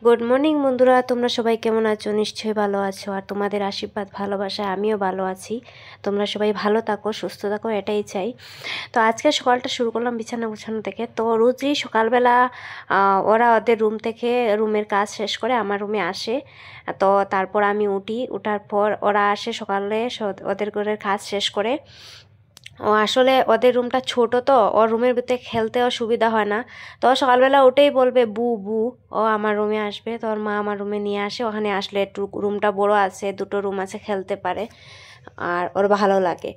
Good morning বন্ধুরা, তোমরা সবাই কেমন আছো? নিশ্চয়ই ভালো আছো। আর তোমাদের আশীর্বাদ ভালোবাসা আমিও ভালো আছি। তোমরা সবাই ভালো থাকো, সুস্থ থাকো, এটাই চাই। তো আজকে সকালটা শুরু করলাম বিছানা গুছানো থেকে। তো রোজই সকালবেলা ওরা ওদের রুম থেকে রুমের কাজ শেষ করে আমার রুমে আসে। তো তারপর আমি উঠি, ওঠার পর ওরা আসে সকালে ওদের ঘরের কাজ শেষ করে। ও আসলে ওদের রুমটা ছোট, তো ওর রুমের ভিতরে খেলতেও সুবিধা হয় না। তো সকালবেলা উঠেই বলবে বু বু, ও আমার রুমে আসবে। তো ওর মা আমার রুমে নিয়ে আসে, ওখানে আসলে একটু রুমটা বড় আছে, দুটো রুম আছে, খেলতে পারে আর ওর ভালো লাগে।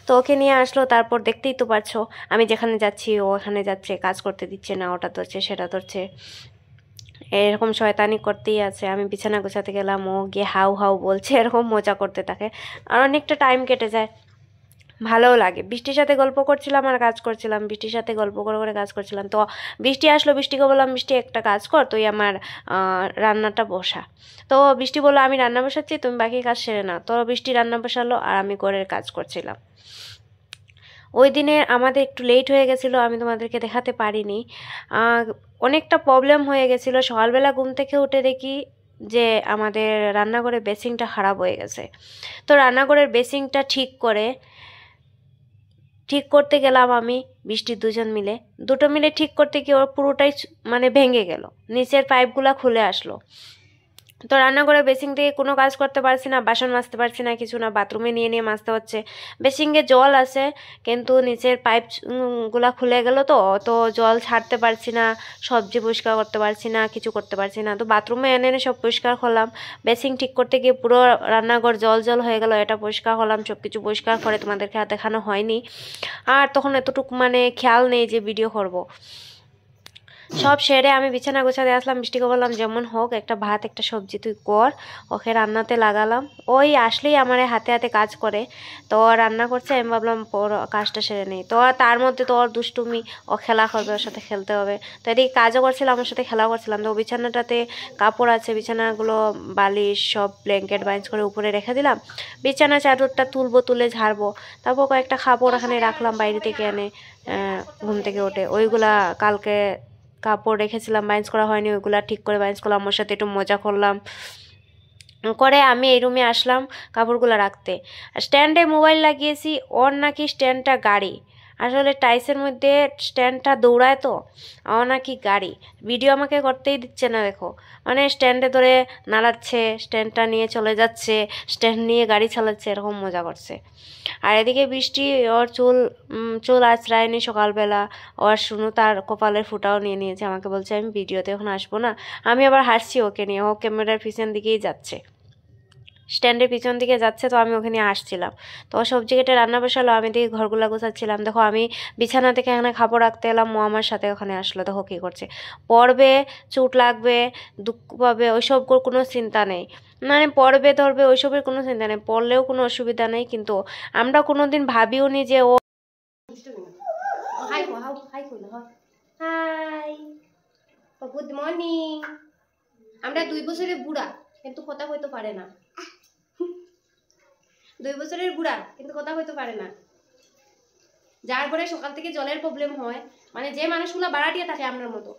তো ওকে নিয়ে আসলো, তারপর দেখতেই তো পারছো আমি যেখানে যাচ্ছি ও ওখানে যাচ্ছে, কাজ করতে দিচ্ছে না, ওটা ধরছে সেটা ধরছে, এরকম শয়তানি করতেই আছে। আমি বিছানা গোছাতে গেলাম, ও গিয়ে হাউ হাউ বলছে, এরকম মজা করতে থাকে। আর অনেকটা টাইম কেটে যায়, ভালোও লাগে। বৃষ্টির সাথে গল্প করছিলাম আর কাজ করছিলাম, বৃষ্টির সাথে গল্প করে করে কাজ করছিলাম। তো বৃষ্টি আসলো, বৃষ্টিকে বললাম বৃষ্টি একটা কাজ কর, তুই আমার রান্নাটা বসা। তো বৃষ্টি বললো আমি রান্না বসাচ্ছি, তুমি বাকি কাজ সেরে নাও। তো বৃষ্টি রান্না বসালো আর আমি ঘরের কাজ করছিলাম। ওই দিনে আমাদের একটু লেট হয়ে গেছিলো, আমি তোমাদেরকে দেখাতে পারিনি। অনেকটা প্রবলেম হয়ে গেছিলো। সকালবেলা ঘুম থেকে উঠে দেখি যে আমাদের রান্নাঘরের বেসিংটা খারাপ হয়ে গেছে। তো রান্নাঘরের বেসিংটা ঠিক করতে গেলাম আমি বৃষ্টির দুটো মিলে ঠিক করতে গিয়ে ওর পুরোটাই মানে ভেঙে গেল, নিচের পাইপগুলা খুলে আসলো। তো রান্নাঘরে বেসিং থেকে কোনো কাজ করতে পারছি না, বাসন মাজতে পারছি না, কিছু না, বাথরুমে নিয়ে নিয়ে মাজতে হচ্ছে। বেসিংয়ে জল আছে কিন্তু নিচের পাইপ গুলা খুলে গেল, তো জল ছাড়তে পারছি না, সবজি পরিষ্কার করতে পারছি না, কিছু করতে পারছি না। তো বাথরুমে এনে এনে সব পরিষ্কার করলাম। বেসিং ঠিক করতে গিয়ে পুরো রান্নাঘর জল জল হয়ে গেল, এটা পরিষ্কার করলাম, সব কিছু পরিষ্কার করে তোমাদেরকে আর দেখানো হয়নি। আর তখন এতটুকু মানে খেয়াল নেই যে ভিডিও করব। সব সেরে আমি বিছানা গোছাতে আসলাম, বৃষ্টিকে বললাম যেমন হোক একটা ভাত একটা সবজি তুই কর। ওকে রান্নাতে লাগালাম, ওই আসলেই আমার হাতে হাতে কাজ করে। তো রান্না করছে, আমি ভাবলাম কাজটা সেরে নেই। তো তার মধ্যে তো ওর দুষ্টুমি, ও খেলা করবে, ওর সাথে খেলতে হবে। তো এদিকে কাজও করছিলাম, আমার সাথে খেলাও করছিলাম। তো বিছানাটাতে কাপড় আছে, বিছানাগুলো বালিশ সব ব্ল্যাঙ্কেট বাইন্স করে উপরে রেখে দিলাম। বিছানা চাদরটা তুলে ঝাড়বো। তারপর কয়েকটা কাপড় এখানে রাখলাম বাইরে থেকে এনে, ঘুম থেকে উঠে ওইগুলা কালকে কাপড় রেখেছিলাম, বাইন্স করা হয়নি, ওইগুলা ঠিক করে বাইন্স করলাম, ওর সাথে একটু মজা করলাম করে আমি এই রুমে আসলাম কাপড়গুলো রাখতে। স্ট্যান্ডে মোবাইল লাগিয়েছি, ওর নাকি স্ট্যান্ডটা গাড়ি, আসলে টাইসের মধ্যে স্ট্যান্ডটা দৌড়ায়, তো ও নাকি গাড়ি। ভিডিও আমাকে করতেই দিচ্ছে না, দেখো মানে স্ট্যান্ডে ধরে নাড়াচ্ছে, স্ট্যান্ডটা নিয়ে চলে যাচ্ছে, স্ট্যান্ড নিয়ে গাড়ি চালাচ্ছে, এরকম মজা করছে। আর এদিকে বৃষ্টি ওর চুল আঁচড়ায়নি সকালবেলা, ওর শুনু তার কপালের ফুটাও নিয়ে নিয়েছে, আমাকে বলছে আমি ভিডিওতে এখন আসবো না। আমি আবার হাসছি ওকে নিয়ে, ও ক্যামেরার পিছন দিকেই যাচ্ছে, স্ট্যান্ডের পিছন দিকে যাচ্ছে, তো আমি ওখানে আসছিলাম। তো সবজি কেটে রান্না বসালো, আমি দিকে ঘরগুলা গোছাচ্ছিলাম। দেখো আমি বিছানা থেকে এখানে খাবার রাখতে এলাম, ও আমার সাথে ওখানে আসলো। দেখো কী করছে, পড়বে, চোট লাগবে, দুঃখ পাবে, ওইসব কোনো চিন্তা নেই। মানে পড়বে ধরবে ওইসবের কোনো চিন্তা নেই, পড়লেও কোনো অসুবিধা নেই। কিন্তু আমরা কোনোদিন ভাবিও নি যে ও হাই গুড মর্নিং। আমরা 2 বছরের বুড়া কিন্তু কথা কইতে পারে না, 2 বছরের বুড়া কিন্তু কথা কইতে পারে না। যার ঘরে সকাল থেকে জলের প্রবলেম হয়, মানে যে মানুষগুলো বাড়াটিয়া থাকে আমার মতো,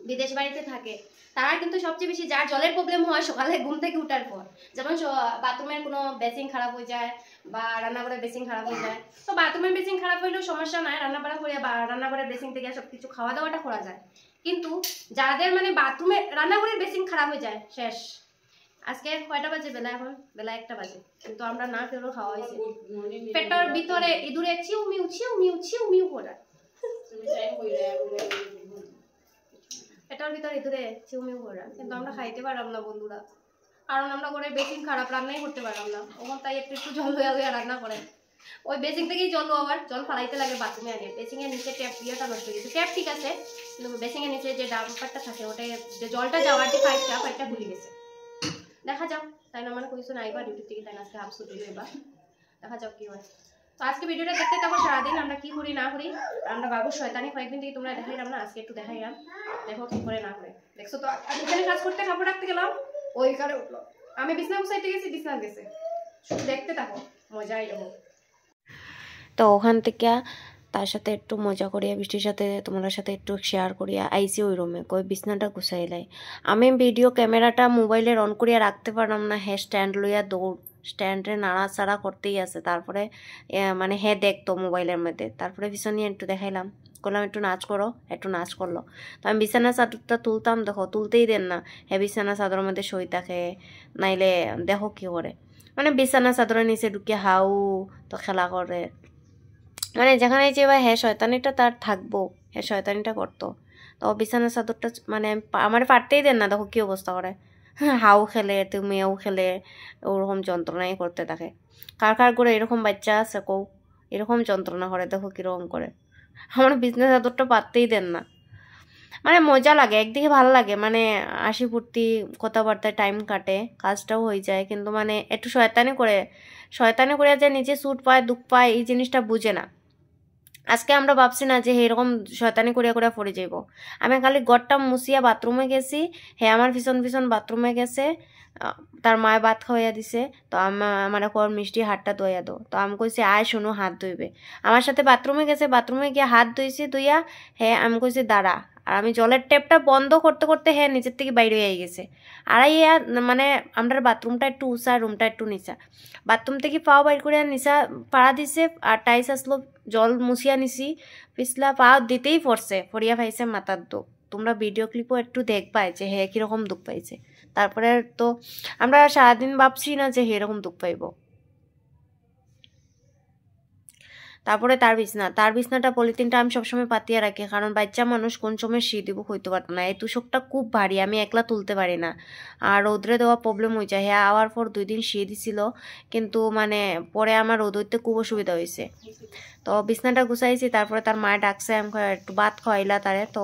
বিদেশ বাড়িতে থাকে, তারা কিন্তু সবচেয়ে বেশি যার জলের প্রবলেম হয় সকালে ঘুম থেকে উঠার পর। যেমন বাথরুমের কোনো বেসিং খারাপ হয়ে যায় বা রান্নাঘরের বেসিং খারাপ হয়ে যায়। তো বাথরুমের বেসিং খারাপ হইলেও সমস্যা নাই, রান্নাবাড়া করে বা রান্নাঘরের বেসিং থেকে সব কিছু খাওয়া দাওয়াটা করা যায়। কিন্তু যাদের মানে বাথরুমে রান্নাঘরের বেসিং খারাপ হয়ে যায়, শেষ। আজকে কয়টা বাজে? বেলা 1টা বাজে, কিন্তু আমরা না খেলেও খাওয়া হয়েছে। পেটের ভিতরে ইঁদুরে চিউমিউ চিউমিউ চিউমিউ করে, পেটের ভিতরে ইঁদুরে চিউমিউ করে, কিন্তু আমরা খাইতে পারলাম না বন্ধুরা, কারণ আমরা করে বেসিং খারাপ, রান্নাই করতে পারলাম না। ওখান তাই একটু জল হয়ে রান্না করে, ওই বেসিং থেকেই আবার জল ফালাইতে লাগে বাথরুমে আগে। বেসিংয়ের নিচে ট্যাপ ইয়েটা নষ্ট হয়ে গেছে, ট্যাপ ঠিক আছে কিন্তু বেসিংয়ের নিচে যে ডাম্পারটা থাকে, ওটা যে জলটা যাওয়ার যে পাইপটা খুলে গেছে। দেখা যাও, তাই না মানে কইছো না এবার ডিউটি থেকে, তাই না আজকে হাফ ছুটি এবার, দেখা যাও কি হয়। তো আজকে ভিডিওটা দেখতে থাকো, সারাদিন আমরা কি করি না করি। আমরা বাবুর শয়তানি কয়েকদিন থেকে তোমরা দেখাইলাম না, আজকে একটু দেখাইলাম, দেখো কি করে না করে। দেখছো তো এখানে কাজ করতে কাপড় রাখতে গেলাম, ওই কারে উঠলো, আমি বিছনা গুছাইতে গেছি, বিছনা গেছে, শুধু দেখতে থাকো, মজাই দেবো। তো ওখান থেকে তার সাথে একটু মজা করিয়া বৃষ্টির সাথে তোমার সাথে একটু শেয়ার করিয়া আইসি ওই রুমে কই বিছনাটা গুছাইলাই। আমি ভিডিও ক্যামেরাটা মোবাইলের অন করিয়া রাখতে পারলাম না, হে স্ট্যান্ড লইয়া দৌড় স্ট্যান্ডে নাড়াচাড়া করতেই আছে। তারপরে মানে হে দেখতো মোবাইলের মধ্যে, তারপরে পিছন নিয়ে একটু দেখাইলাম, করলাম একটু নাচ করো, একটু নাচ করলো। তো আমি বিছানা চাদরটা তুলতাম, দেখো তুলতেই দেন না, হে বিছানা চাদরের মধ্যে সই থাকে, নাইলে দেখো কি করে, মানে বিছানা চাদরের নিচে ঢুকিয়ে হাউ তো খেলা করে, মানে যেখানে যে বা হ্যাঁ শয়তানিটা তার থাকবো, হ্যাঁ শয়তানিটা করতো। তো বিছানা চাদরটা মানে আমার পারতেই দেন না, দেখো কি অবস্থা করে, হাউ খেলে তুমিও খেলে, ওরকম যন্ত্রণাই করতে থাকে। কার কার করে এরকম বাচ্চা আছে কৌ, এরকম যন্ত্রণা করে, দেখো কিরকম করে। আমার বিছানা চাদরটা পারতেই দেন না। মানে মজা লাগে, একদিকে ভালো লাগে, মানে হাসি ফুর্তি কথাবার্তায় টাইম কাটে, কাজটাও হয়ে যায়, কিন্তু মানে একটু শয়তানি করে যে নিজে সুট পায় দুঃখ পায় এই জিনিসটা বুঝে না। আজকে আমরা ভাবছি না যে এরকম শয়তানি করিয়া করিয়া পড়ে যাইব। আমি খালি ঘরটা মুছিয়া বাথরুমে গেছি, হে আমার পিছন পিছন বাথরুমে গেছে, তার মায়ে ভাত খাওয়াইয়া দিছে। তো আমার কর মিষ্টি হাতটা ধোয়া দো, তো আমি কইছি আয় শোনো হাত ধুইবে। আমার সাথে বাথরুমে গেছে, বাথরুমে গিয়ে হাত ধুইছি, ধুইয়া আমি কইছি দাঁড়া, আর আমি জলের ট্যাপটা বন্ধ করতে করতে নিজের থেকে বাইরে হয়ে গেছে। আড়াইয়া মানে আমরা বাথরুমটা একটু উঁচা, রুমটা একটু নিচা, বাথরুম থেকে পাও বাইর করে নিচা পাড়া দিছে, আর টাইস আসলো, জল মুছিয়া নিছি, পিছলা পাও দিতেই পড়ছে, পড়িয়া পাইছে মাথার দুঃখ। তোমরা ভিডিও ক্লিপও একটু দেখবাই যে কীরকম দুঃখ পাইছে। তারপরে তো আমরা সারাদিন ভাবছি না যে এরকম দুঃখ পাইব। তারপরে তার বিছনাটা পলিথিনটা আমি সবসময় পাতিয়া রাখি, কারণ বাচ্চা মানুষ কোন সময় শি দিব হইতে পারতো না। এই তুষকটা খুব ভারী, আমি একলা তুলতে পারি না, আর রোদ্রে দেওয়া প্রবলেম হয়ে যায়। আওয়ার পর 2 দিন শি দিছিল, কিন্তু মানে পরে আমার রোদ হইতে খুব অসুবিধা হয়েছে। তো বিছনাটা গুছাইছি, তারপরে তার মায়ে ডাকছে, আমি একটু ভাত খাওয়াইলা তারে। তো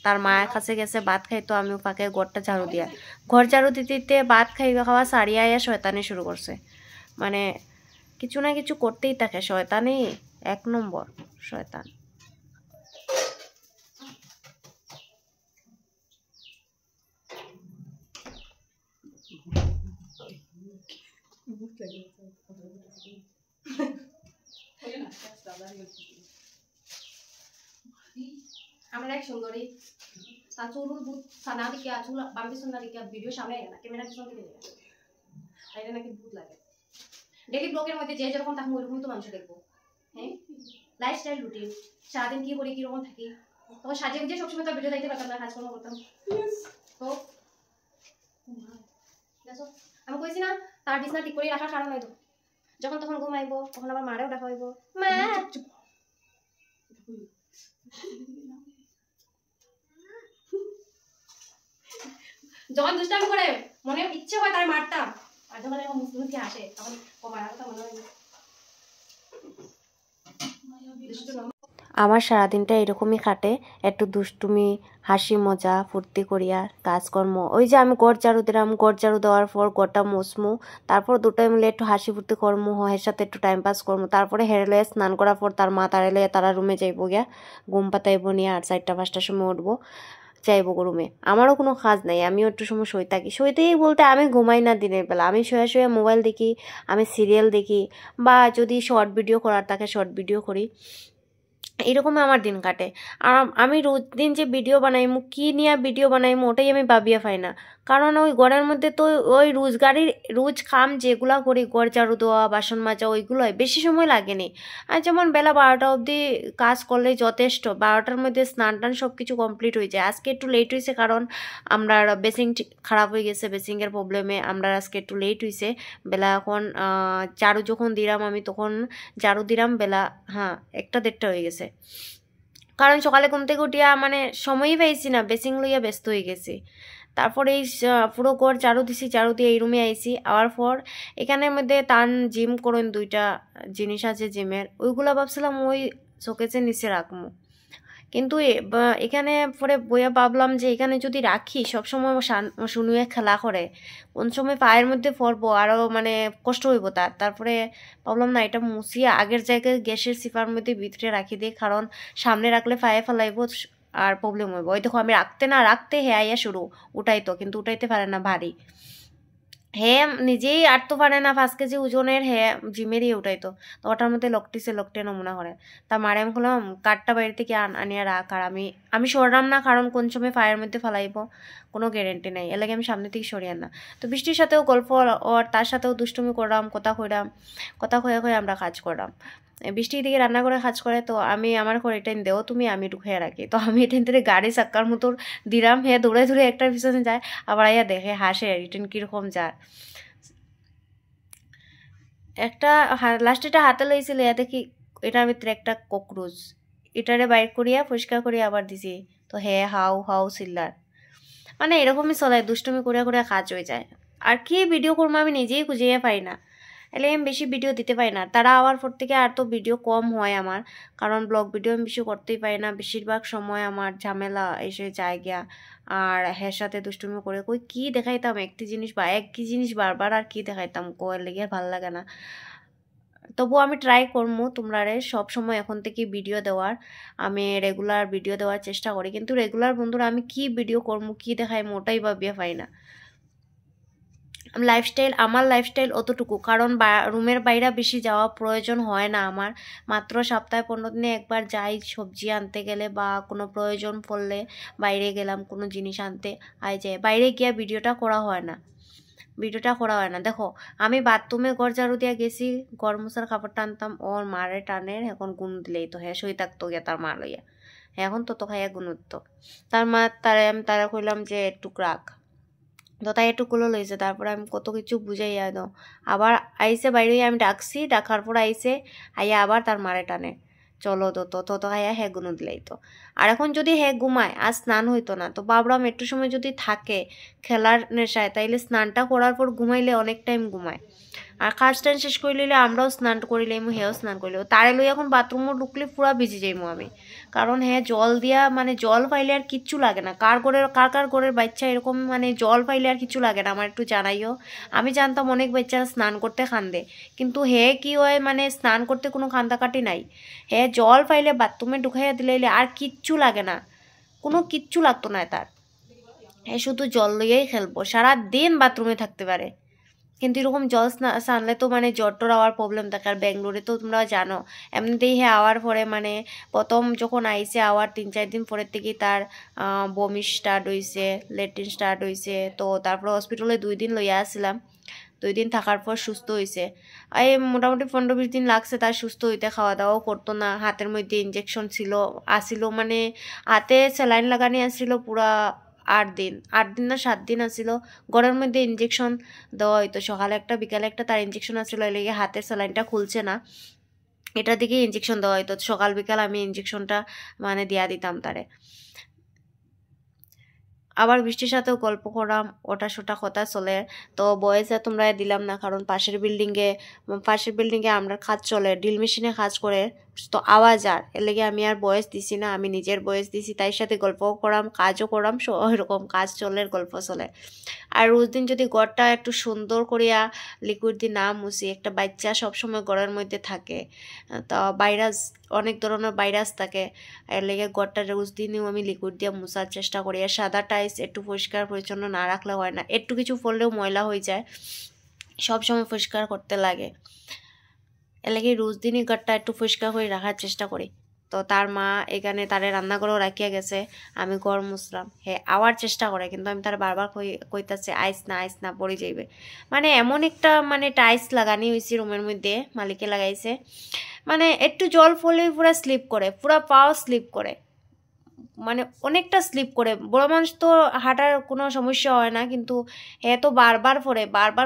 তার মায়ের কাছে গেছে ভাত খাই, তো আমি পাকে ঘরটা ঝাড়ু দিয়া, ঘর ঝাড়ু দিতে দিতে ভাত খাওয়া সারিয়া শয়তানি শুরু করছে। মানে কিছু না কিছু করতেই থাকে, শয়তানি 1 নম্বর শয়তান। আমরা এক সুন্দরী চুল বুত সানা দিকে চুল বাম পিছন দিকে ভিডিও সামনে না, ক্যামেরা পিছন দিকে এটা নাকি ভূত লাগে। ডেইলি ব্লগের মধ্যে যে যেরকম থাকবো ওইরকম তো মানুষ দেখবো। হ্যাঁ, লাইফস্টাইল রুটিন, সারাদিন কি করি কিরকম থাকি, তখন সাজিয়ে গুজিয়ে সবসময় তো ভিডিও দেখতে পারতাম না, কাজকর্ম করতাম। তো আমি কইছি না তার বিছনা ঠিক করে রাখার কারণ হয়তো যখন তখন ঘুমাইব, তখন আবার মারেও দেখা হইব, মা যখন দুষ্টামি করে মনে ইচ্ছে হয় তার মারতাম, আর যখন এরকম মুসলিমকে আসে তখন ও মারার কথা মনে হয়। আমার সারাদিনটা এরকমই কাটে, একটু দুষ্টুমি হাসি মজা ফুর্তি করিয়া কাজকর্ম। ওই যে আমি গড় ঝাড়ু দিলাম, গড় ঝাড়ু দেওয়ার পর গড়টা মুসমু, তারপর দুটোই মিলে একটু হাসি ফুর্তি করমু, এর সাথে একটু টাইম পাস করমু। তারপরে হেরেলে স্নান করার পর তার মা তাড়াইলে তারা রুমে যাইব গিয়া, ঘুম পাতাইব নিয়ে, আর 4টা 5টার সময় উঠবো, যাইব রুমে। আমারও কোনো কাজ নাই, আমিও একটু সময় শুয়ে থাকি। শুইতেই বলতে আমি ঘুমাই না দিনের বেলা, আমি শুয়ে শুয়ে মোবাইল দেখি, আমি সিরিয়াল দেখি, বা যদি শর্ট ভিডিও করার থাকে শর্ট ভিডিও করি, এরকমই আমার দিন কাটে। আর আমি রোজ দিন যে ভিডিও বানাইমু, কি নিয়ে ভিডিও বানাইমু ওটাই আমি ভাবিয়া পাই না। কারণ ওই ঘরের মধ্যে তো ওই রোজ কাম যেগুলা করি, ঘর ঝাড়ু দেওয়া বাসন মাজা, ওইগুলোই বেশি সময় লাগেনি। আর যেমন বেলা 12টা অবধি কাজ করলেই যথেষ্ট, 12টার মধ্যে স্নান টান সব কিছু কমপ্লিট হয়ে যায়। আজকে একটু লেট হয়েছে, কারণ আমরা বেসিং খারাপ হয়ে গেছে, বেসিংয়ের প্রবলেমে আমরা আজকে একটু লেট হয়েছে। বেলা এখন ঝাড়ু যখন দিলাম আমি, তখন ঝাড়ু দিলাম বেলা 1টা 1:30 হয়ে গেছে। কারণ সকালে ঘুম থেকে উঠিয়া মানে সময়ই পাইছি না, বেসিং লইয়া ব্যস্ত হয়ে গেছি। তারপরে এই পুরো ঘর ঝাড়ু দিছি, ঝাড়ু দিয়ে এই রুমে আইছি। আওয়ার পর এখানের মধ্যে টান জিম করেন 2টা জিনিস আছে জিমের, ওইগুলো ভাবছিলাম ওই শোকেসের নিচে রাখবো, কিন্তু এখানে পরে বইয়া ভাবলাম যে এখানে যদি রাখি সবসময় শুনুয়ে খেলা করে, কোন সময় পায়ের মধ্যে পড়বো, আরও মানে কষ্ট হইব তারপরে ভাবলাম না, এটা মুছিয়া আগের জায়গায় গ্যাসের সিপার মধ্যে ভিতরে রাখি দিই, কারণ সামনে রাখলে পায়ে ফেলাইব আর প্রবলেম হইব। ওই দেখো আমি রাখতে আইয়া শুরু উঠাইতো, কিন্তু উঠাইতে পারে না, ভারী। হে নিজেই আটতে পারে না 5 কেজি ওজনের, হে জিমেরই উঠাইতো। তো ওটার মধ্যে লকটে নমুনা করে। তা মারে আমি বললাম কাঠটা বাইরে থেকে আনিয়া রাখ, আর আমি সরলাম না, কারণ কোন সময় ফায়ার মধ্যে ফেলাইব কোনো গ্যারেন্টি নাই, এর লাগে আমি সামনে থেকে সরিয়ে না। তো বৃষ্টির সাথেও গল্প ওর, তার সাথেও দুষ্টুমি করলাম, কথা কয়ে আমরা কাজ করলাম। বৃষ্টির দিকে রান্না করে কাজ করে, তো আমি আমার ঘরে এটাই দেও তুমি, আমি ঢুকিয়ে রাখি। তো আমি এটাই ধরে গাড়ি চাক্কার মতো দিলাম, হে দৌড়ে দৌড়ে একটার পিছনে যায়, আবার আইয়া দেখে হাসে রিটার্ন কিরকম যার। একটা লাস্টে এটা হাতে লইছিল, ইয়া দেখি এটার ভিতরে একটা ককরোচ, এটারে বাইর করিয়া পরিষ্কার করিয়া আবার দিছি। তো হে হাউ হাউ চিল্লার, মানে এরকমই চলে, দুষ্টুমি করিয়া করিয়া কাজ হয়ে যায়। আর কি ভিডিও করবো আমি নিজেই খুঁজেই পাই না, এলে আমি বেশি ভিডিও দিতে পারি না। তারা আওয়ার পর থেকে আর তো ভিডিও কম হয় আমার, কারণ ব্লগ ভিডিও আমি বেশি করতেই পারি না, বেশিরভাগ সময় আমার ঝামেলা এসে যায় গিয়া। আর হের সাথে দুষ্টুমি করে কই কি দেখাইতাম একই জিনিস বারবার আর কি দেখাইতাম, কোয়ের লেগে ভাল লাগে না। তবুও আমি ট্রাই করবো তোমরারে সব সময় এখন থেকে ভিডিও দেওয়ার, আমি রেগুলার ভিডিও দেওয়ার চেষ্টা করি, কিন্তু রেগুলার বন্ধুরা আমি কি ভিডিও করবো কি দেখাই মোটাই ভাবিয়ে পাই না। আমার লাইফস্টাইল অতটুকু, কারণ রুমের বাইরে বেশি যাওয়া প্রয়োজন হয় না আমার, মাত্র সপ্তাহে 15 দিনে একবার যাই সবজি আনতে গেলে বা কোনো প্রয়োজন পড়লে বাইরে গেলাম কোনো জিনিস আনতে, যায় বাইরে গিয়ে ভিডিওটা করা হয় না। দেখো আমি বাথরুমে ঘর ঝাড়ু দিয়া গেছি, ঘর মোছার কাপড় টানতাম, ওর মারে টানের এখন গুণ দিলেই তো হ্যাঁ সই থাকতো গিয়া তার মা লইয়া, এখন তো খাইয়া গুণ উঠতো। তার মা তারা কইলাম যে একটু রাখ, তো তাই একটুকুলো লইছে, তারপরে আমি কত কিছু বুঝাইয়া দাও, আবার আইসে বাইরে, আমি ডাকার পর আইসে আইয়া আবার তার মারে টানে চলো তো খাইয়া হে গুনো দিলাই তো। আর এখন যদি হে ঘুমায় আর স্নান হইতো না, তো বাবরাম একটু সময় যদি থাকে খেলার নেশায়, তাইলে স্নানটা করার পর ঘুমাইলে অনেক টাইম ঘুমায়। আর কাজ টাইম শেষ করে লইলে আমরাও স্নান করিলাম, হেও স্নান করিল, তারে লই এখন বাথরুমও ঢুকলে পুরা ভিজে যাইমু আমি, কারণ হ্যাঁ জল দিয়া মানে জল পাইলে আর কিচ্ছু লাগে না। কার ঘরের বাচ্চা এরকম মানে জল পাইলে আর কিছু লাগে না, আমার একটু জানাইও। আমি জানতাম অনেক বাচ্চারা স্নান করতে কান্দে, কিন্তু হে কি হয় মানে স্নান করতে কোনো কান্দাকাটি নাই, হে জল পাইলে বাথরুমে ঢুকাইয়া দিলে আর কিচ্ছু লাগে না, কোনো কিচ্ছু লাগতো না তার, হে শুধু জল লইয়াই খেলবো, সারা দিন বাথরুমে থাকতে পারে। কিন্তু এরকম জল সানলে তো মানে জ্বর টর আওয়ার প্রবলেম থাকে, আর ব্যাঙ্গালোরে তো তোমরা জানো এমনিতেই হ্যাঁ আওয়ার পরে মানে প্রথম যখন আইসে আওয়ার 3-4 দিন পরের থেকেই তার বমি স্টার্ট হয়েছে, ল্যাট্রিন স্টার্ট হয়েছে, তো তারপর হসপিটালে 2 দিন লইয়া আসছিলাম, 2 দিন থাকার পর সুস্থ হয়েছে। এই মোটামুটি 15-20 দিন লাগছে তার সুস্থ হইতে, খাওয়া দাওয়াও করতো না, হাতের মধ্যে ইঞ্জেকশন আসিল, মানে হাতে স্যালাইন লাগানি আসছিল পুরা 8 দিন না 7 দিন আসিল, ঘরের মধ্যে ইঞ্জেকশন দেওয়া হইতো, সকালে একটা বিকালে একটা, তার ইঞ্জেকশন আসছিল, এর লেগে হাতের স্যালাইনটা খুলছে না, এটা দিকে ইঞ্জেকশন দেওয়া হইতো, সকাল বিকাল আমি ইঞ্জেকশনটা মানে দিয়া দিতাম তারে। আবার বৃষ্টির সাথেও গল্প করাম, ওটা সোটা কথা চলে। তো বয়েসে তোমরা দিলাম না, কারণ পাশের বিল্ডিংয়ে আমরা কাজ চলে, ড্রিল মেশিনে কাজ করে, তো আওয়াজ আর এর লেগে আমি আর বয়েস দিছি না, আমি নিজের বয়েস দিছি, তাই সাথে গল্পও করাম কাজও করাম, এরকম কাজ চলে গল্প চলে। আর রোজ দিন যদি ঘরটা একটু সুন্দর করিয়া লিকুইড দিয়ে না মুছি, একটা বাচ্চা সবসময় ঘরের মধ্যে থাকে, তো ভাইরাস অনেক ধরনের ভাইরাস থাকে, এর লেগে ঘরটা রোজ দিনও আমি লিকুইড দিয়ে মুছার চেষ্টা করি। আর সাদা টাইলস একটু পরিষ্কার পরিচ্ছন্ন না রাখলে হয় না, একটু কিছু পড়লেও ময়লা হয়ে যায়, সবসময় পরিষ্কার করতে লাগে, এর লেগে রোজ দিনই ঘরটা একটু পরিষ্কার করে রাখার চেষ্টা করি। তো তার মা এখানে তারে রান্নাঘরেও রাখিয়া গেছে, আমি ঘর মুছলাম, হ্যাঁ আওয়ার চেষ্টা করে, কিন্তু আমি তার বারবার কইতাছে আইস না পড়ে যাইবে, মানে এমন একটা মানে টাইলস লাগানি হয়েছে রুমের মধ্যে, মালিকে লাগাইছে, মানে একটু জল পড়লেই পুরো স্লিপ করে, পুরো পাও স্লিপ করে, মানে অনেকটা স্লিপ করে। বড় মানুষ তো হাঁটার কোনো সমস্যা হয় না, কিন্তু হ্যাঁ তো বারবার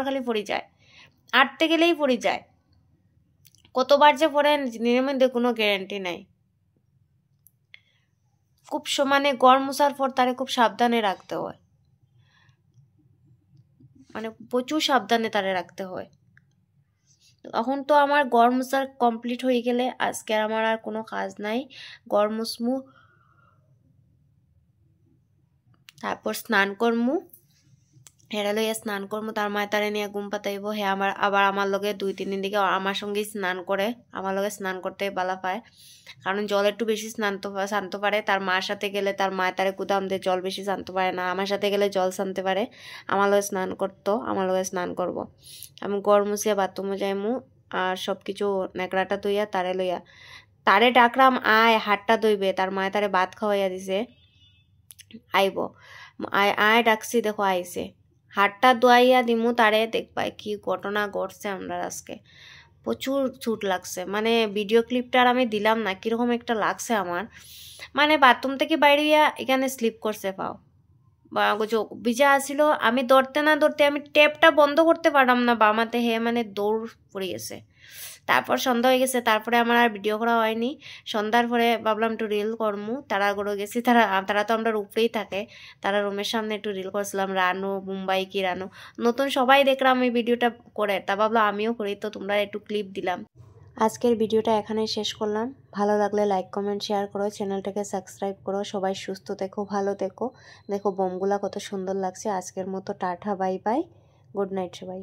খালি পড়ে যায়, আটতে গেলেই পড়ে যায়, কতবার যে পড়ে দিনের মধ্যে কোনো গ্যারান্টি নাই। খুব মানে গড় মোছার পর তারে খুব সাবধানে রাখতে হয়, মানে প্রচুর সাবধানে তারে রাখতে হয়। এখন তো আমার গড় মোছার কমপ্লিট হয়ে গেলে আজকে আমার আর কোনো কাজ নাই, গড় মুছমু, তারপর স্নান করমু, হেরা লইয়া স্নান করবো, তার মায় তারে নিয়ে ঘুম পাতাইব। হে আবার আমার লগে 2-3 দিন দিকে আমার সঙ্গেই স্নান করে, আমার লগে স্নান করতে বালা পায়, কারণ জল একটু বেশি শান্ত পারে। তার মার সাথে গেলে তার মায় তারে কুদাম দিয়ে জল বেশি শান্ত পারে না, আমার সাথে গেলে জল শানতে পারে। আমার লগে স্নান করতো, আমার লগে স্নান করব। আমি গড় মুছিয়া বাথরুমে যাইমু, আর সব কিছু নেকড়াটা ধুইয়া তারে লইয়া তারে ডাকরাম, আয় হাতটা ধুইবে। তার মায় তারে ভাত খাওয়াইয়া দিছে, আইব। আয় আয় ডাকছি, দেখো আইছে। হাতটা ধোয়াইয়া দিমু তারে, দেখবাই কি ঘটনা ঘটছে আমরা আজকে। প্রচুর ছুট লাগছে, মানে ভিডিও ক্লিপটা আর আমি দিলাম না, কিরকম একটা লাগছে আমার। মানে বাথরুম থেকে বাইরে এখানে স্লিপ করছে পাও, বা চোখ ভিজা আসছিল। আমি ধরতে না ধরতে আমি ট্যাপটা বন্ধ করতে পারলাম না বামাতে, হে মানে দৌড় পড়ে গেছে। তারপর সন্ধ্যা হয়ে গেছে, তারপরে আমার আর ভিডিও করা হয়নি। সন্ধ্যার পরে ভাবলাম একটু রিল করমু, তারা করে গেছি। তারা তো আমরা উপরেই থাকে, তারা রুমের সামনে একটু রিল করছিলাম। রানু মুম্বাই কি রানু নতুন সবাই দেখলাম এই ভিডিওটা করে, তা ভাবলাম আমিও করি, তো তোমরা একটু ক্লিপ দিলাম। আজকের ভিডিওটা এখানেই শেষ করলাম। ভালো লাগলে লাইক কমেন্ট শেয়ার করো, চ্যানেলটাকে সাবস্ক্রাইব করো। সবাই সুস্থ থেকো, ভালো থেকো। দেখো বোমগুলা কত সুন্দর লাগছে। আজকের মতো tata, bye bye, good night সবাই।